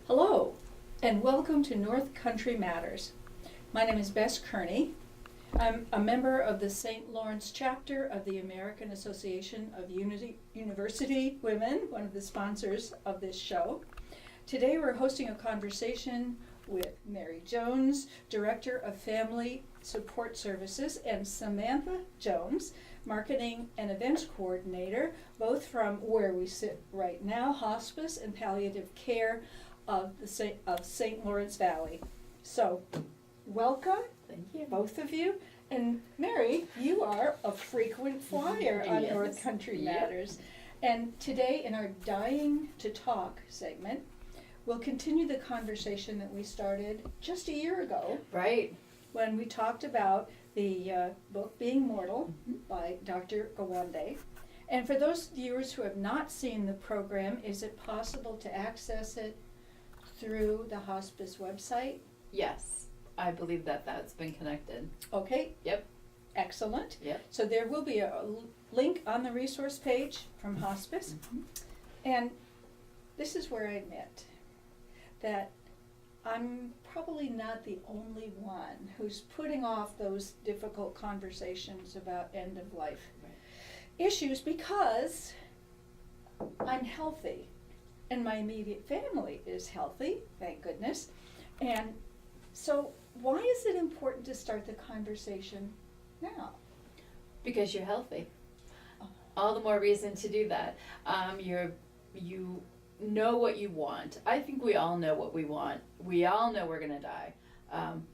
Hello, and welcome to North Country Matters. My name is Bess Kirnie. I'm a member of the St. Lawrence chapter of the American Association of University Women, one of the sponsors of this show. Today we're hosting a conversation with Mary Jones, Director of Family Support Services, and Samantha Jones, Marketing and Events Coordinator, both from where we sit right now, Hospice and Palliative Care of St. Lawrence Valley. So, welcome, Thank you. both of you. And Mary, you are a frequent flyer on Yes. North Country Yep. Matters. And today in our Dying to Talk segment, we'll continue the conversation that we started just a year ago Right. when we talked about the book Being Mortal by Dr. Gawande. And for those viewers who have not seen the program, is it possible to access it through the hospice website? Yes. I believe that's been connected. Okay, Yep. excellent. Yep. So there will be a link on the resource page from hospice. And this is where I admit that I'm probably not the only one who's putting off those difficult conversations about end of life Right. issues because I'm healthy and my immediate family is healthy, thank goodness. And so why is it important to start the conversation now? Because you're healthy. Oh. All the more reason to do that. You know what you want. I think we all know what we want. We all know we're gonna die.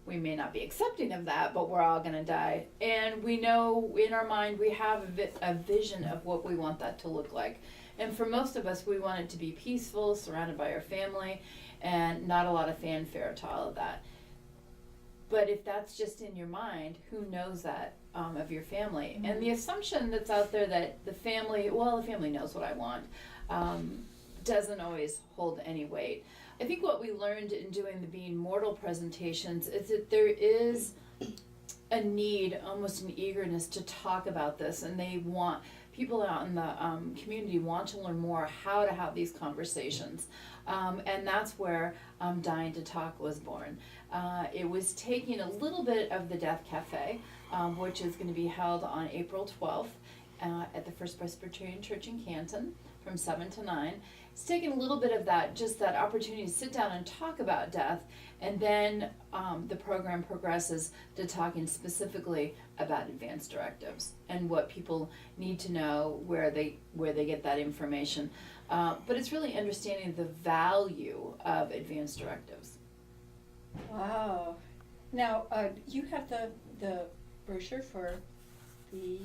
We may not be accepting of that, but we're all gonna die. And we know in our mind we have a vision of what we want that to look like. And for most of us, we want it to be peaceful, surrounded by our family, and not a lot of fanfare to all of that. But if that's just in your mind, who knows that of your family? Mm-hmm. And the assumption that's out there that the family knows what I want, doesn't always hold any weight. I think what we learned in doing the Being Mortal presentations is that there is a need, almost an eagerness to talk about this, and people out in the community want to learn more how to have these conversations. And that's where Dying to Talk was born. It was taking a little bit of the Death Cafe, which is going to be held on April 12th at the First Presbyterian Church in Canton from 7 to 9. It's taking a little bit of that, just that opportunity to sit down and talk about death, and then the program progresses to talking specifically about advance directives and what people need to know, where they get that information. But it's really understanding the value of advance directives. Wow. Now, you have the brochure for the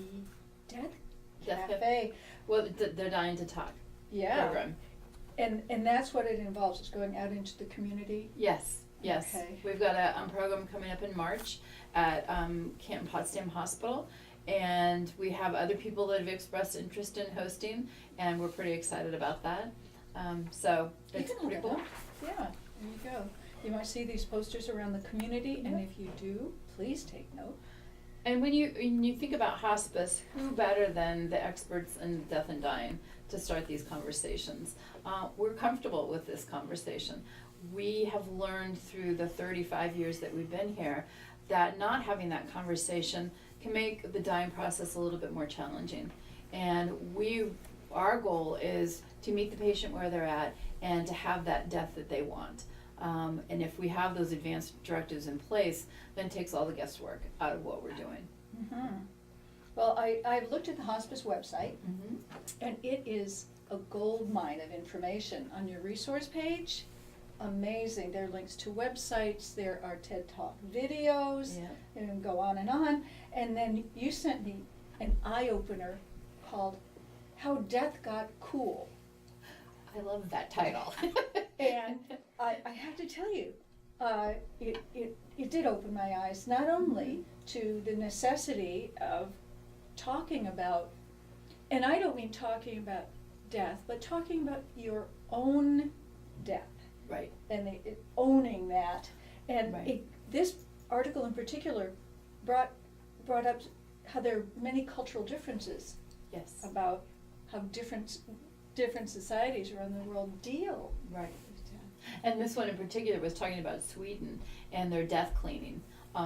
Death Cafe. Well, they're Dying to Talk program. And that's what it involves, is going out into the community? Yes. Okay. We've got a program coming up in March at Canton Potsdam Hospital, and we have other people that have expressed interest in hosting, and we're pretty excited about that. So it's pretty cool. Yeah, there you go. You might see these posters around the community, and if you do, please take note. And when you think about hospice, who better than the experts in death and dying to start these conversations? We're comfortable with this conversation. We have learned through the 35 years that we've been here that not having that conversation can make the dying process a little bit more challenging. And our goal is to meet the patient where they're at and to have that death that they want. And if we have those advanced directives in place, then it takes all the guesswork out of what we're doing. Mm-hmm. Well, I've looked at the hospice website, and it is a gold mine of information. On your resource page, amazing. There are links to websites, there are TED Talk videos, and go on. And then you sent me an eye-opener called How Death Got Cool. I love that title. And I have to tell you, it did open my eyes, not only to the necessity of talking about, and I don't mean talking about death, but talking about your own death. Right. And owning that. And Right. This article in particular brought up how there are many cultural differences. Yes. About how different societies around the world deal Right. with death. And this one in particular was talking about Sweden and their death cleaning.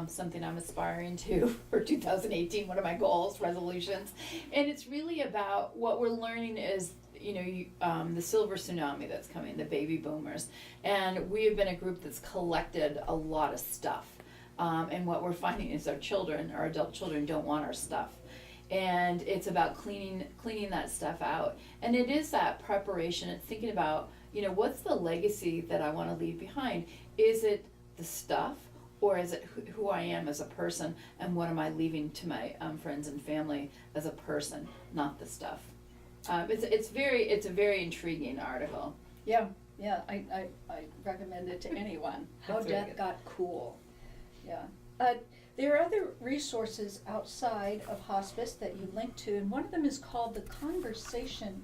Something I'm aspiring to for 2018, one of my goals, resolutions. And it's really about what we're learning is, the silver tsunami that's coming, the baby boomers. And we have been a group that's collected a lot of stuff. And what we're finding is our adult children don't want our stuff. And it's about cleaning that stuff out. And it is that preparation. It's thinking about, what's the legacy that I want to leave behind? Is it the stuff? Or is it who I am as a person, and what am I leaving to my friends and family as a person, not the stuff? It's a very intriguing article. Yeah, I recommend it to anyone. How That's very Death good. Got Cool. Yeah. There are other resources outside of hospice that you link to, and one of them is called the Conversation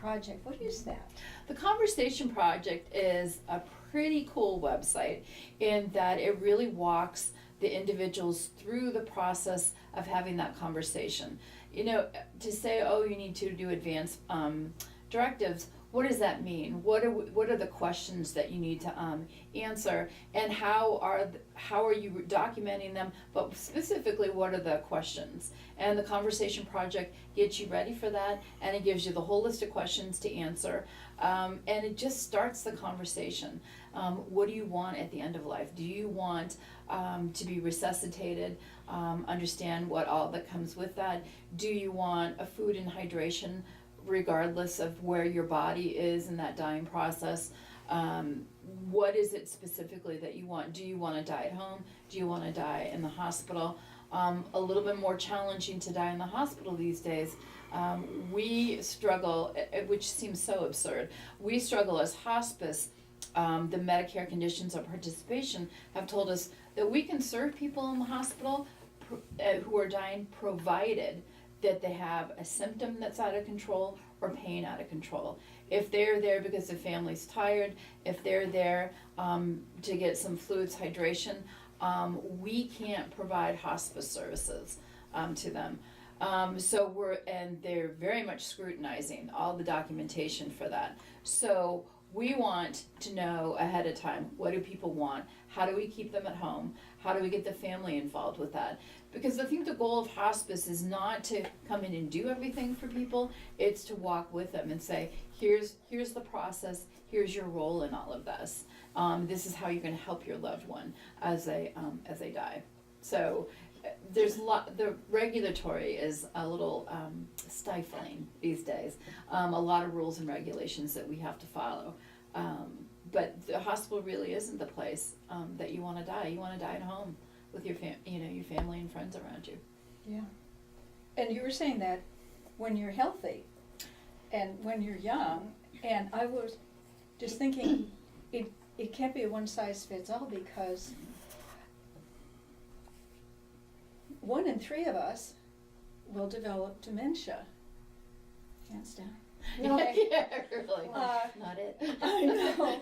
Project. What is that? The Conversation Project is a pretty cool website in that it really walks the individuals through the process of having that conversation. To say, you need to do advanced directives, what does that mean? What are the questions that you need to answer, and how are you documenting them? But specifically, what are the questions? And the Conversation Project gets you ready for that, and it gives you the whole list of questions to answer, and it just starts the conversation. What do you want at the end of life? Do you want to be resuscitated? Understand what all that comes with that. Do you want a food and hydration regardless of where your body is in that dying process? What is it specifically that you want? Do you want to die at home? Do you want to die in the hospital? A little bit more challenging to die in the hospital these days. We struggle, which seems so absurd, we struggle as hospice. The Medicare conditions of participation have told us that we can serve people in the hospital who are dying, provided that they have a symptom that's out of control or pain out of control. If they're there because the family's tired, if they're there to get some fluids, hydration, we can't provide hospice services to them. And they're very much scrutinizing all the documentation for that. So we want to know ahead of time, what do people want? How do we keep them at home? How do we get the family involved with that? Because I think the goal of hospice is not to come in and do everything for people, it's to walk with them and say, here's the process, here's your role in all of this. This is how you're gonna help your loved one as they die. So the regulatory is a little stifling these days. A lot of rules and regulations that we have to follow. But the hospital really isn't the place that you want to die. You want to die at home with your your family and friends around you. Yeah. And you were saying that when you're healthy and when you're young, and I was just thinking it can't be a one size fits all, because 1 in 3 of us will develop dementia. Hands down. No, Yeah, really. Not it. I know.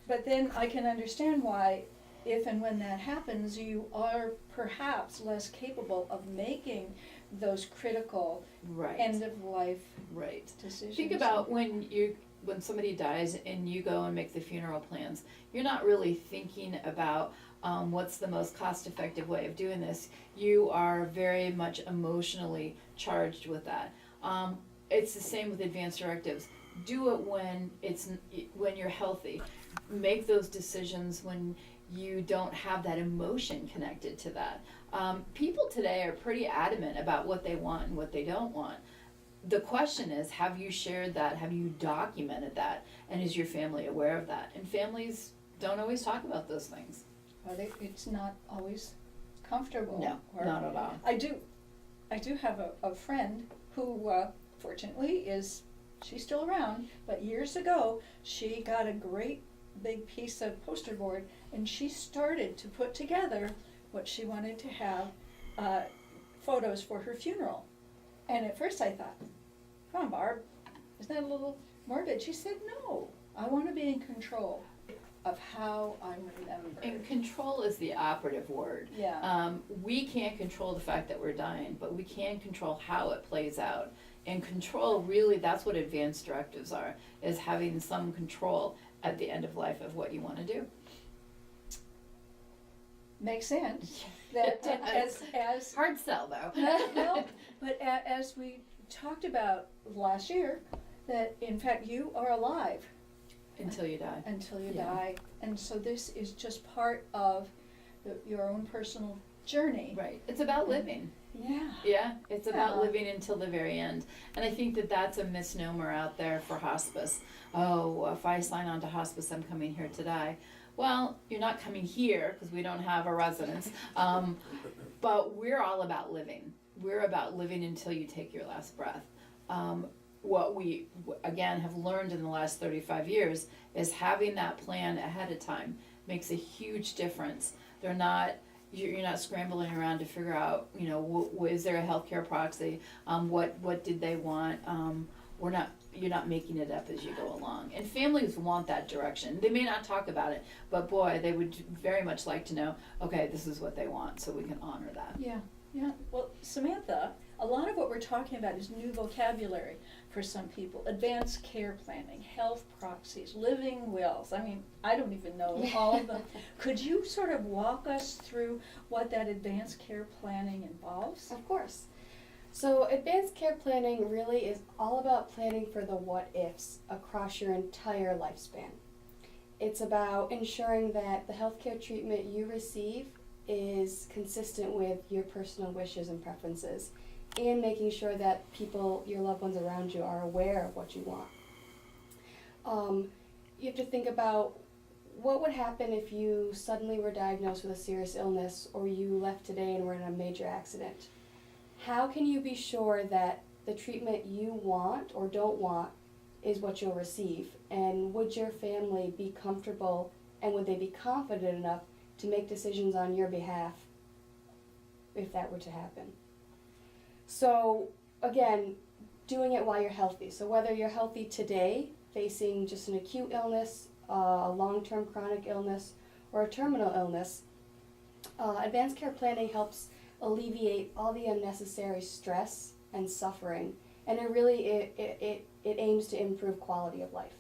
But then I can understand why, if and when that happens, you are perhaps less capable of making those critical Right. end of life Right. decisions. Think about when somebody dies and you go and make the funeral plans. You're not really thinking about what's the most cost-effective way of doing this. You are very much emotionally charged with that. It's the same with advanced directives. Do it when you're healthy. Make those decisions when you don't have that emotion connected to that. People today are pretty adamant about what they want and what they don't want. The question is, have you shared that? Have you documented that? And is your family aware of that? And families don't always talk about those things. But it's not always comfortable. No, not at all. I do have a friend who, fortunately, she's still around, but years ago, she got a great big piece of poster board, and she started to put together what she wanted to have, photos for her funeral. And at first I thought, come on, Barb, isn't that a little morbid? She said, no, I want to be in control of how I'm remembered. And control is the operative word. Yeah. We can't control the fact that we're dying, but we can control how it plays out. And control, really, that's what advanced directives are, is having some control at the end of life of what you want to do. Makes sense. That as Hard sell though. well, but as we talked about last year, that in fact you are alive Until you die. until you Yeah. die, and so this is just part of your own personal journey. Right. It's about living. Yeah. Yeah, it's about Yeah. living until the very end. And I think that that's a misnomer out there for hospice. Oh, if I sign on to hospice, I'm coming here to die. Well, you're not coming here because we don't have a residence. But we're all about living. We're about living until you take your last breath. What we, again, have learned in the last 35 years is having that plan ahead of time makes a huge difference. You're not scrambling around to figure out, is there a healthcare proxy? What did they want? You're not making it up as you go along. And families want that direction. They may not talk about it, but boy, they would very much like to know, okay, this is what they want, so we can honor that. Yeah. Yeah. Well, Samantha, a lot of what we're talking about is new vocabulary for some people. Advanced care planning, health proxies, living wills. I mean, I don't even know all of them. Could you sort of walk us through what that advanced care planning involves? Of course. So advanced care planning really is all about planning for the what ifs across your entire lifespan. It's about ensuring that the healthcare treatment you receive is consistent with your personal wishes and preferences, and making sure that people, your loved ones around you, are aware of what you want. You have to think about what would happen if you suddenly were diagnosed with a serious illness, or you left today and were in a major accident. How can you be sure that the treatment you want or don't want is what you'll receive? And would your family be comfortable, and would they be confident enough to make decisions on your behalf if that were to happen? So again, doing it while you're healthy. So whether you're healthy today, facing just an acute illness, a long-term chronic illness, or a terminal illness, advanced care planning helps alleviate all the unnecessary stress and suffering, and it aims to improve quality of life.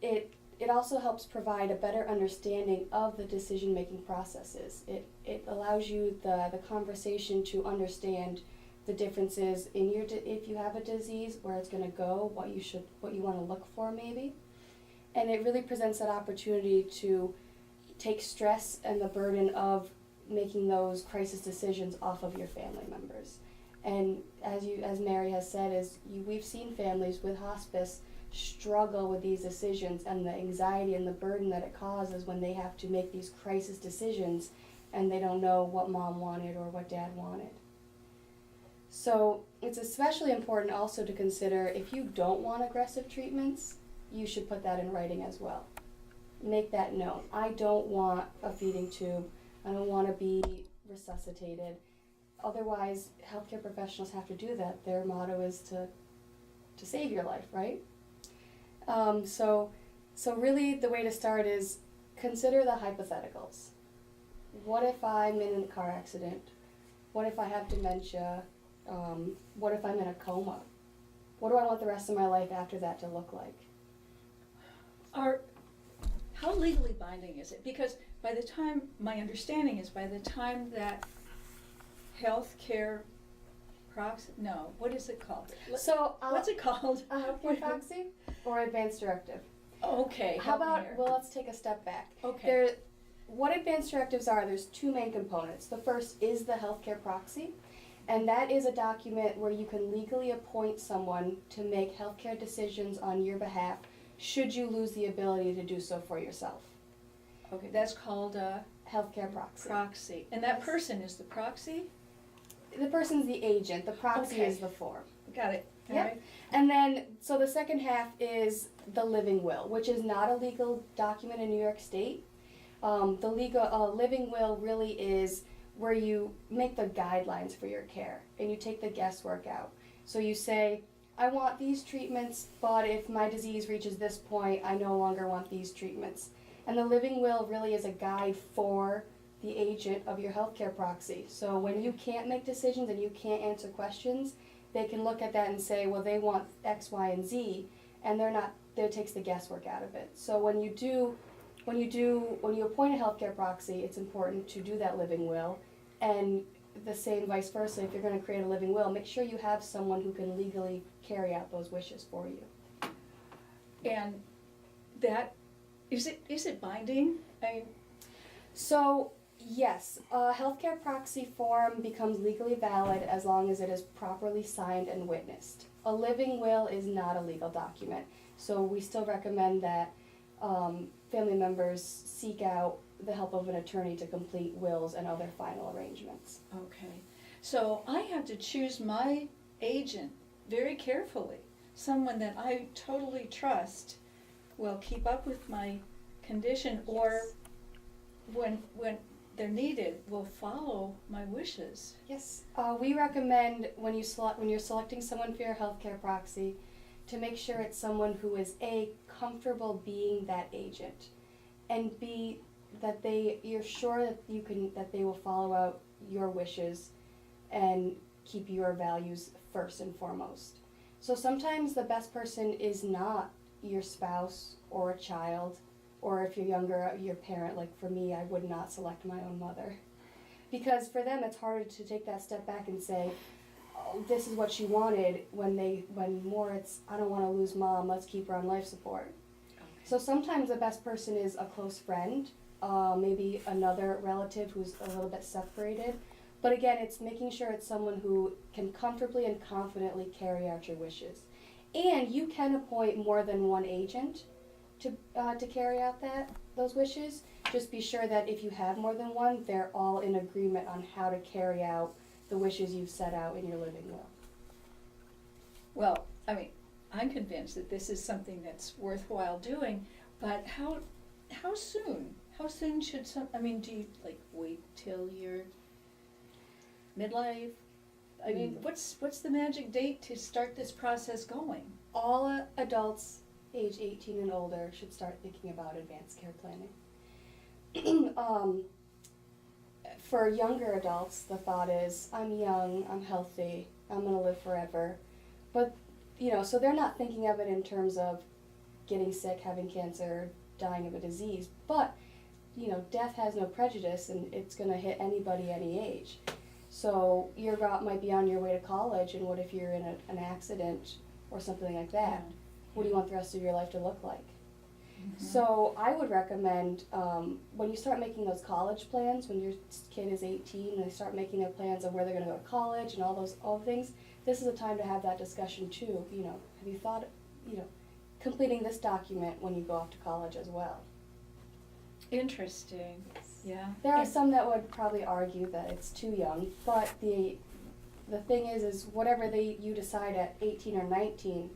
It also helps provide a better understanding of the decision-making processes. It allows you the conversation to understand the differences in if you have a disease, where it's going to go, what you want to look for maybe, and it really presents that opportunity to take stress and the burden of making those crisis decisions off of your family members. And as Mary has said, we've seen families with hospice struggle with these decisions and the anxiety and the burden that it causes when they have to make these crisis decisions and they don't know what mom wanted or what dad wanted. So it's especially important also to consider, if you don't want aggressive treatments, you should put that in writing as well. Make that known. I don't want a feeding tube. I don't want to be resuscitated. Otherwise, healthcare professionals have to do that. Their motto is to save your life, right? So really the way to start is consider the hypotheticals. What if I'm in a car accident? What if I have dementia? What if I'm in a coma? What do I want the rest of my life after that to look like? How legally binding is it? Because my understanding is by the time that healthcare proxy, no, what is it called? So What's it called? a healthcare proxy or advanced directive? Okay. How help me about, here. well, let's take a step back. Okay. What advanced directives are, there's two main components. The first is the healthcare proxy, and that is a document where you can legally appoint someone to make healthcare decisions on your behalf should you lose the ability to do so for yourself. Okay, that's called a Healthcare proxy. proxy. And that Yes. person is the proxy? The person's the agent, the proxy Okay. is the form. Got it. All Yep. right. And then, so the second half is the living will, which is not a legal document in New York State. The living will really is where you make the guidelines for your care and you take the guesswork out. So you say, I want these treatments, but if my disease reaches this point, I no longer want these treatments. And the living will really is a guide for the agent of your healthcare proxy. So when you can't make decisions and you can't answer questions, they can look at that and say, well, they want X, Y, and Z, and they're not that takes the guesswork out of it. So when you appoint a healthcare proxy, it's important to do that living will, and the same vice versa. If you're going to create a living will, make sure you have someone who can legally carry out those wishes for you. And that, is it binding? So yes, a healthcare proxy form becomes legally valid as long as it is properly signed and witnessed. A living will is not a legal document, so we still recommend that family members seek out the help of an attorney to complete wills and other final arrangements. Okay, so I have to choose my agent very carefully, someone that I totally trust will keep up with my condition, or when they're needed, will follow my wishes. Yes, we recommend when you're selecting someone for your healthcare proxy, to make sure it's someone who is A, comfortable being that agent, and B, that you're sure that they will follow out your wishes and keep your values first and foremost. So sometimes the best person is not your spouse or a child, or if you're younger, your parent. Like for me, I would not select my own mother, because for them it's harder to take that step back and say, oh, this is what she wanted, when more it's, I don't want to lose mom, let's keep her on life support. Okay. So sometimes the best person is a close friend, maybe another relative who's a little bit separated. But again, it's making sure it's someone who can comfortably and confidently carry out your wishes. And you can appoint more than one agent to carry out those wishes. Just be sure that if you have more than one, they're all in agreement on how to carry out the wishes you've set out in your living will. Well, I mean, I'm convinced that this is something that's worthwhile doing, but how soon? How soon should do you wait till you're midlife? I mean, what's the magic date to start this process going? All adults age 18 and older should start thinking about advanced care planning. For younger adults, the thought is, I'm young, I'm healthy, I'm going to live forever. But, so they're not thinking of it in terms of getting sick, having cancer, dying of a disease. But, death has no prejudice, and it's going to hit anybody, any age. So you might be on your way to college, and what if you're in an accident or something like that? Yeah. What do you want the rest of your life to look like? Mm-hmm. So I would recommend, when you start making those college plans, when your kid is 18 and they start making their plans of where they're going to go to college and all the things, this is a time to have that discussion too. Have you thought, completing this document when you go off to college as well? Interesting. Yeah. There are some that would probably argue that it's too young, but the thing is whatever you decide at 18 or 19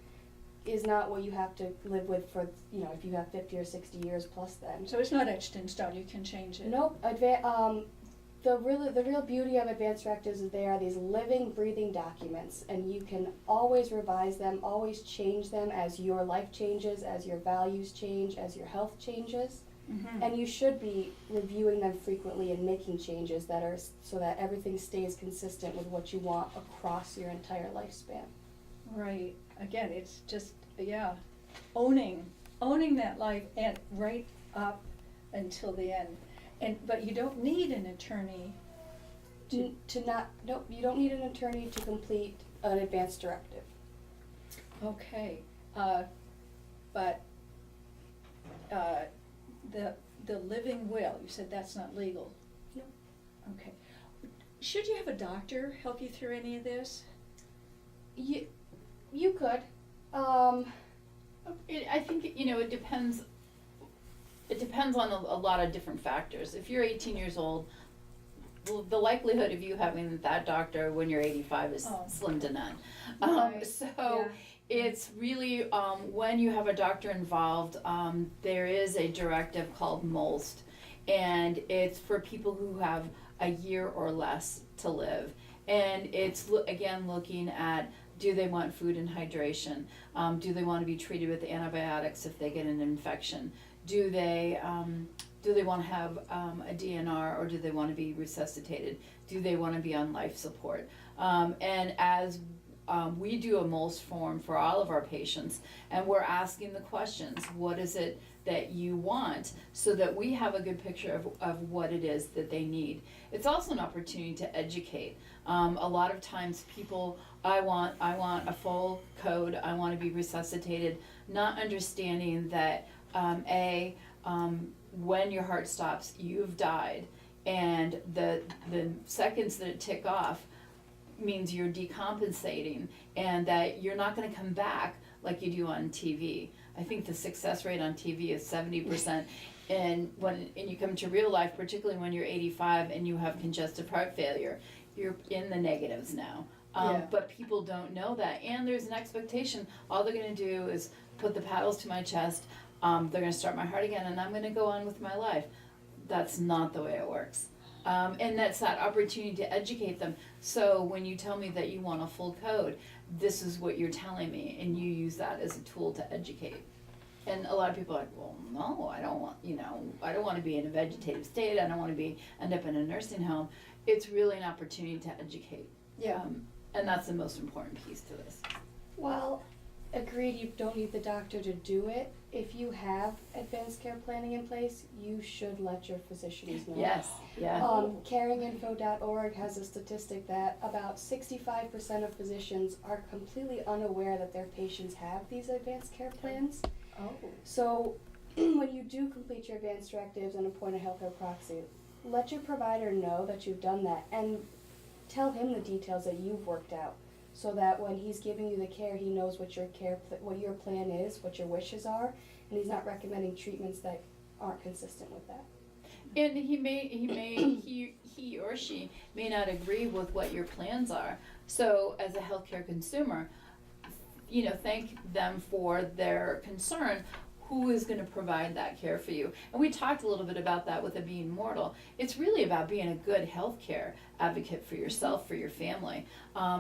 is not what you have to live with for, if you have 50 or 60 years plus then. So it's not etched in stone, you can change it. Nope. The real beauty of advanced directives is they are these living, breathing documents, and you can always revise them, always change them as your life changes, as your values change, as your health changes. Mm-hmm. And you should be reviewing them frequently and making changes so that everything stays consistent with what you want across your entire lifespan. Right. Again, it's just, owning that life and right up until the end. But you don't need an attorney You don't need an attorney to complete an advanced directive. Okay, but the living will, you said that's not legal? No. Okay. Should you have a doctor help you through any of this? You could. I think, it depends. It depends on a lot of different factors. If you're 18 years old, the likelihood of you having that doctor when you're 85 is slim to none. Right. It's really, when you have a doctor involved, there is a directive called MOLST, and it's for people who have a year or less to live. And it's, again, looking at, do they want food and hydration? Do they want to be treated with antibiotics if they get an infection? Do they want to have a DNR, or do they want to be resuscitated? Do they want to be on life support? And as we do a MOLS form for all of our patients, and we're asking the questions, what is it that you want, so that we have a good picture of what it is that they need. It's also an opportunity to educate. A lot of times people, I want a full code, I want to be resuscitated, not understanding that when your heart stops, you've died, and the seconds that it tick off means you're decompensating, and that you're not going to come back like you do on TV. I think the success rate on TV is 70%, and when you come to real life, particularly when you're 85 and you have congestive heart failure, you're in the negatives now. But people don't know that, and there's an expectation. All they're going to do is put the paddles to my chest. They're going to start my heart again, and I'm going to go on with my life. That's not the way it works. And that's that opportunity to educate them. So when you tell me that you want a full code, this is what you're telling me, and you use that as a tool to educate. And a lot of people are like, well, no, I don't want, I don't want to be in a vegetative state. I don't want to end up in a nursing home. It's really an opportunity to educate. Yeah. And that's the most important piece to this. Well, agreed, you don't need the doctor to do it. If you have advanced care planning in place, you should let your physicians know. Yes, yeah. Caringinfo.org has a statistic that about 65% of physicians are completely unaware that their patients have these advanced care plans. Oh. So when you do complete your advanced directives and appoint a healthcare proxy, let your provider know that you've done that, and tell him the details that you've worked out, so that when he's giving you the care, he knows what your plan is, what your wishes are, and he's not recommending treatments that aren't consistent with that. And he or she may not agree with what your plans are. So as a healthcare consumer, thank them for their concern. Who is going to provide that care for you? And we talked a little bit about that with it being mortal. It's really about being a good healthcare advocate for yourself, for your family.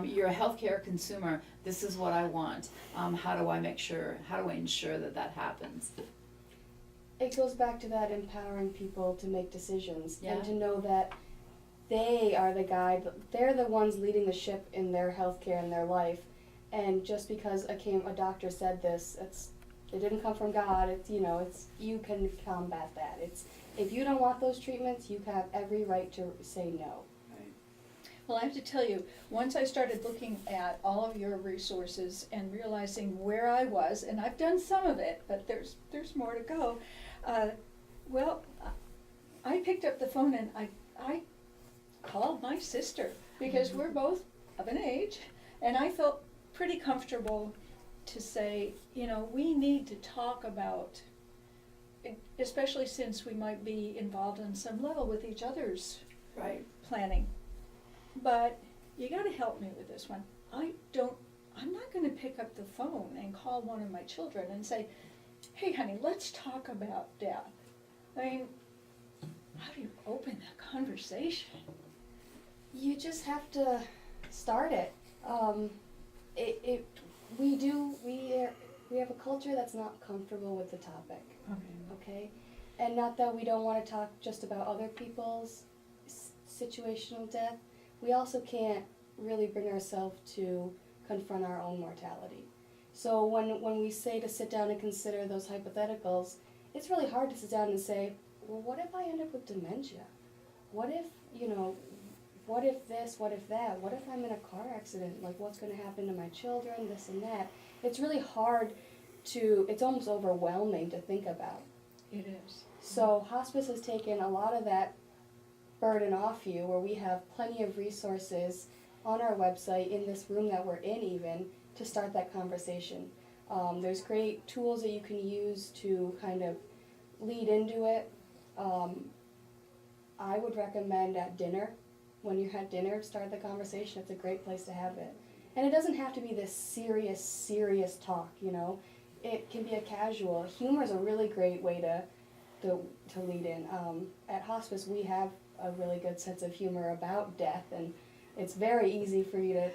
You're a healthcare consumer. This is what I want. How do I ensure that happens? It goes back to that empowering people to make decisions, Yeah. and to know that they are the guide. They're the ones leading the ship in their healthcare and their life. And just because a doctor said this, it didn't come from God. It's you can combat that. If you don't want those treatments, you have every right to say no. Well, I have to tell you, once I started looking at all of your resources and realizing where I was, and I've done some of it, but there's more to go. I picked up the phone and I called my sister, because we're both of an age, and I felt pretty comfortable to say, we need to talk about, especially since we might be involved on some level with each other's planning. But you got to help me with this one. I'm not going to pick up the phone and call one of my children and say, hey honey, let's talk about death. I mean, how do you open that conversation? You just have to start it. We have a culture that's not comfortable with the topic. Okay? And not that we don't want to talk just about other people's situational death. We also can't really bring ourselves to confront our own mortality. So when we say to sit down and consider those hypotheticals, it's really hard to sit down and say, well, what if I end up with dementia? What if, what if this, what if that? What if I'm in a car accident? Like, what's going to happen to my children, this and that? It's really hard it's almost overwhelming to think about. It is. So hospice has taken a lot of that burden off you, where we have plenty of resources on our website, in this room that we're in even, to start that conversation. There's great tools that you can use to kind of lead into it. I would recommend at dinner, when you're at dinner, start the conversation. It's a great place to have it. And it doesn't have to be this serious talk, It can be a casual. Humor is a really great way to lead in. At hospice, we have a really good sense of humor about death, and it's very easy for you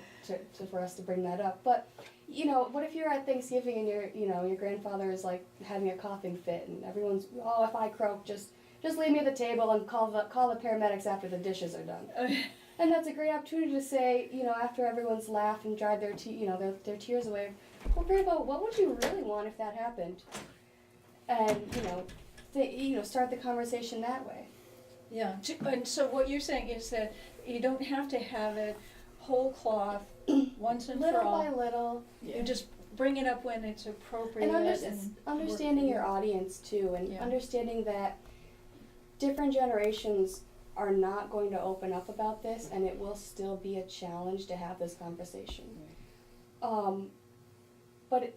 for us to bring that up. But what if you're at Thanksgiving and your grandfather is like having a coughing fit, and everyone's, if I croak, just leave me at the table and call the paramedics after the dishes are done. And that's a great opportunity to say, after everyone's laughed and dried their their tears away, well, pray about what would you really want if that happened, and start the conversation that way. Yeah, and so what you're saying is that you don't have to have it whole cloth once and for Little all. by little, You just bring it up when it's appropriate. and understanding your audience too, and Yeah. understanding that different generations are not going to open up about this, and it will still be a challenge to have this conversation. But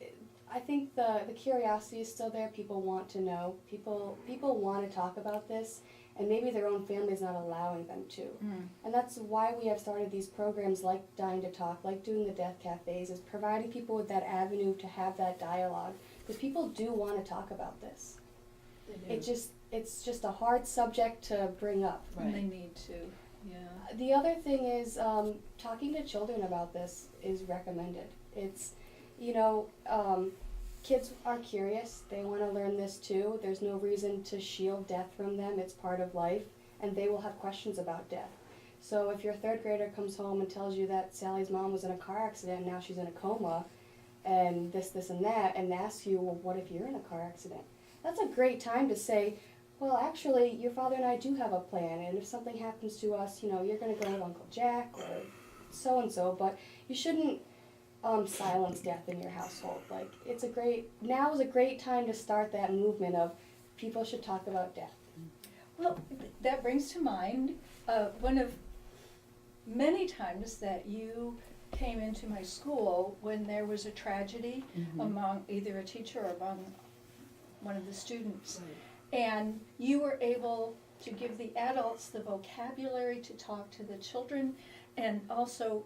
I think the curiosity is still there. People want to know. People want to talk about this, and maybe their own family's not allowing them to. And that's why we have started these programs like Dying to Talk, like doing the Death Cafes, is providing people with that avenue to have that dialogue. Because people do want to talk about this. It's just a hard subject to bring up. And they need to, yeah. The other thing is talking to children about this is recommended. It's, kids are curious. They want to learn this too. There's no reason to shield death from them. It's part of life, and they will have questions about death. So if your third grader comes home and tells you that Sally's mom was in a car accident and now she's in a coma, and this, and that, and asks you, well, what if you're in a car accident? That's a great time to say, well, actually, your father and I do have a plan, and if something happens to us, you're going to go with Uncle Jack or so-and-so, but you shouldn't silence death in your household. Like, now is a great time to start that movement of people should talk about death. Well, that brings to mind one of many times that you came into my school when there was a tragedy among either a teacher or among one of the students. Right. And you were able to give the adults the vocabulary to talk to the children, and also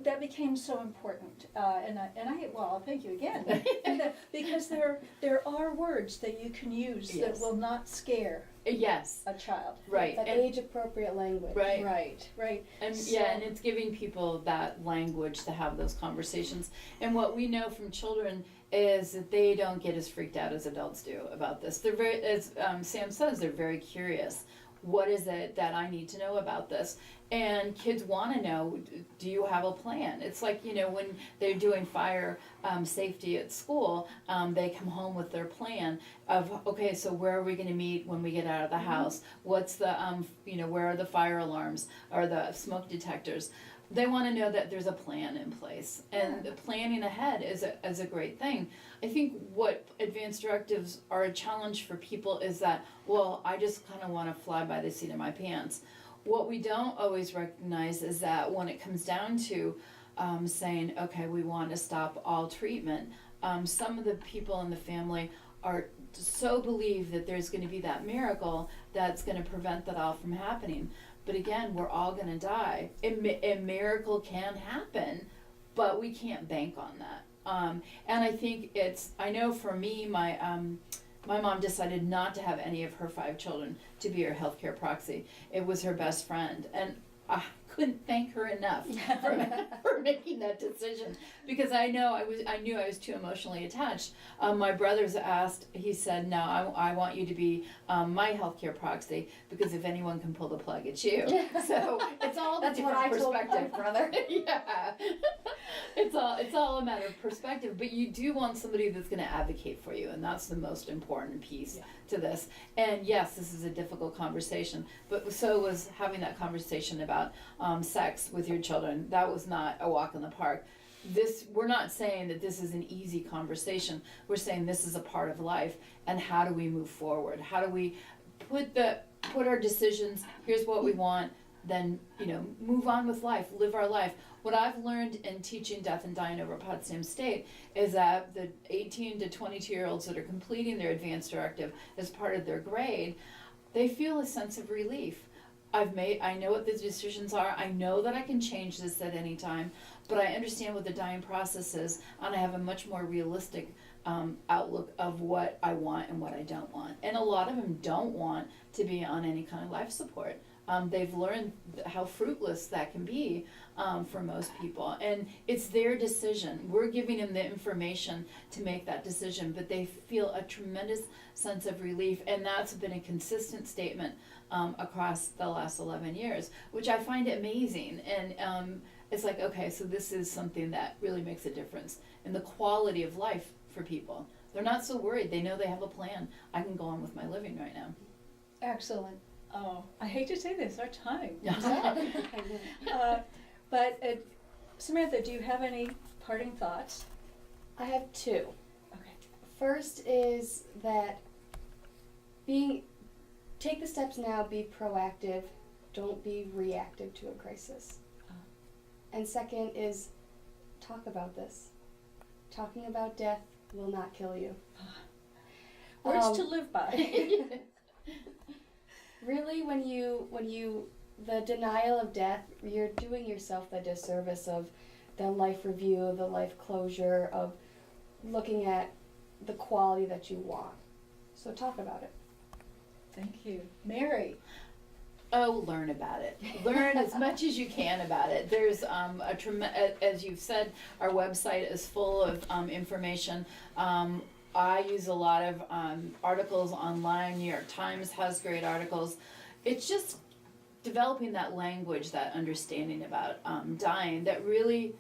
that became so important. Well, thank you again, because there are words that you can use that will not scare Yes. a child. Right. That And- age-appropriate language. Right. Right. And So- and it's giving people that language to have those conversations. And what we know from children is that they don't get as freaked out as adults do about this. They're very, as Sam says, they're very curious. What is it that I need to know about this? And kids want to know, do you have a plan? It's like, when they're doing fire safety at school, they come home with their plan of, okay, so where are we going to meet when we get out of the house? What's the, where are the fire alarms or the smoke detectors? They want to know that there's a plan in place, and planning ahead is a great thing. I think what advanced directives are a challenge for people is that, well, I just kind of want to fly by the seat of my pants. What we don't always recognize is that when it comes down to saying, okay, we want to stop all treatment, some of the people in the family are so believe that there's going to be that miracle that's going to prevent that all from happening. But again, we're all going to die. A miracle can happen, but we can't bank on that. And I think I know for me, my mom decided not to have any of her 5 children to be her healthcare proxy. It was her best friend. And I couldn't thank her enough for making that decision, because I knew I was too emotionally attached. My brothers asked, he said, no, I want you to be my healthcare proxy, because if anyone can pull the plug, it's you. So it's all the That's different what I told perspective. my brother. Yeah. It's all a matter of perspective, but you do want somebody that's going to advocate for you, and that's the most important piece to this. And yes, this is a difficult conversation, but so was having that conversation about sex with your children. That was not a walk in the park. We're not saying that this is an easy conversation. We're saying this is a part of life, and how do we move forward? How do we put our decisions, here's what we want, then move on with life, live our life. What I've learned in teaching death and dying over Potsdam State is that the 18 to 22-year-olds that are completing their advanced directive as part of their grade, they feel a sense of relief. I know what the decisions are. I know that I can change this at any time, but I understand what the dying process is, and I have a much more realistic outlook of what I want and what I don't want. And a lot of them don't want to be on any kind of life support. They've learned how fruitless that can be for most people. And it's their decision. We're giving them the information to make that decision, but they feel a tremendous sense of relief. And that's been a consistent statement across the last 11 years, which I find amazing. And it's like, okay, so this is something that really makes a difference in the quality of life for people. They're not so worried. They know they have a plan. I can go on with my living right now. Excellent. Oh, I hate to say this, our time. Yeah. But Samantha, do you have any parting thoughts? I have two. Okay. First is that take the steps now, be proactive, don't be reactive to a crisis. And second is talk about this. Talking about death will not kill you. Words to live by. Really, the denial of death, you're doing yourself the disservice of the life review, the life closure, of looking at the quality that you want. So talk about it. Thank you. Mary. Oh, learn about it. Learn as much as you can about it. There's as you've said, our website is full of information. I use a lot of articles online. New York Times has great articles. It's just developing that language, that understanding about dying that really,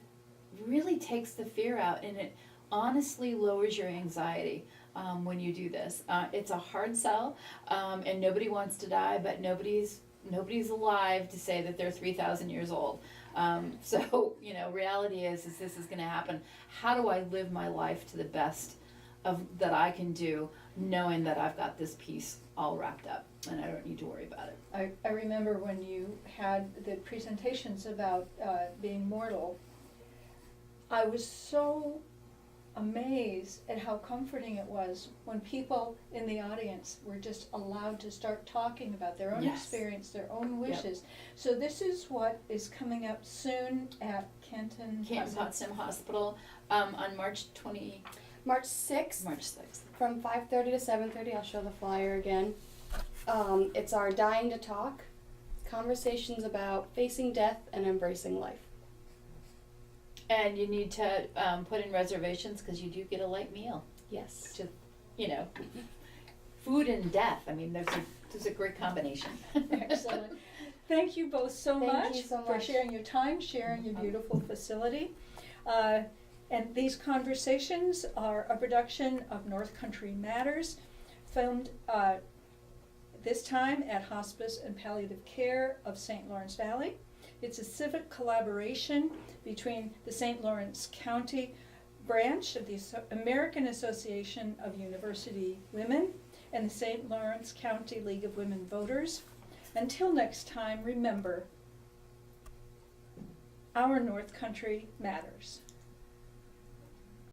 really takes the fear out, and it honestly lowers your anxiety when you do this. It's a hard sell, and nobody wants to die, but nobody's alive to say that they're 3,000 years old. So, reality is this is going to happen. How do I live my life to the best that I can do, knowing that I've got this piece all wrapped up and I don't need to worry about it? I remember when you had the presentations about being mortal, I was so amazed at how comforting it was when people in the audience were just allowed to start talking about their own Yes. experience, their own wishes. So this is what is coming up soon at Canton Potsdam Hospital on March 6th. March 6th. From 5:30 to 7:30, I'll show the flyer again. It's our Dying to Talk, conversations about facing death and embracing life. And you need to put in reservations because you do get a light meal. Yes. Just, food and death. I mean, there's a great combination. Excellent. Thank you both so Thank much you so for much. sharing your time, sharing your beautiful facility. And these conversations are a production of North Country Matters, filmed this time at Hospice and Palliative Care of St. Lawrence Valley. It's a civic collaboration between the St. Lawrence County branch of the American Association of University Women and the St. Lawrence County League of Women Voters. Until next time, remember, our North Country matters.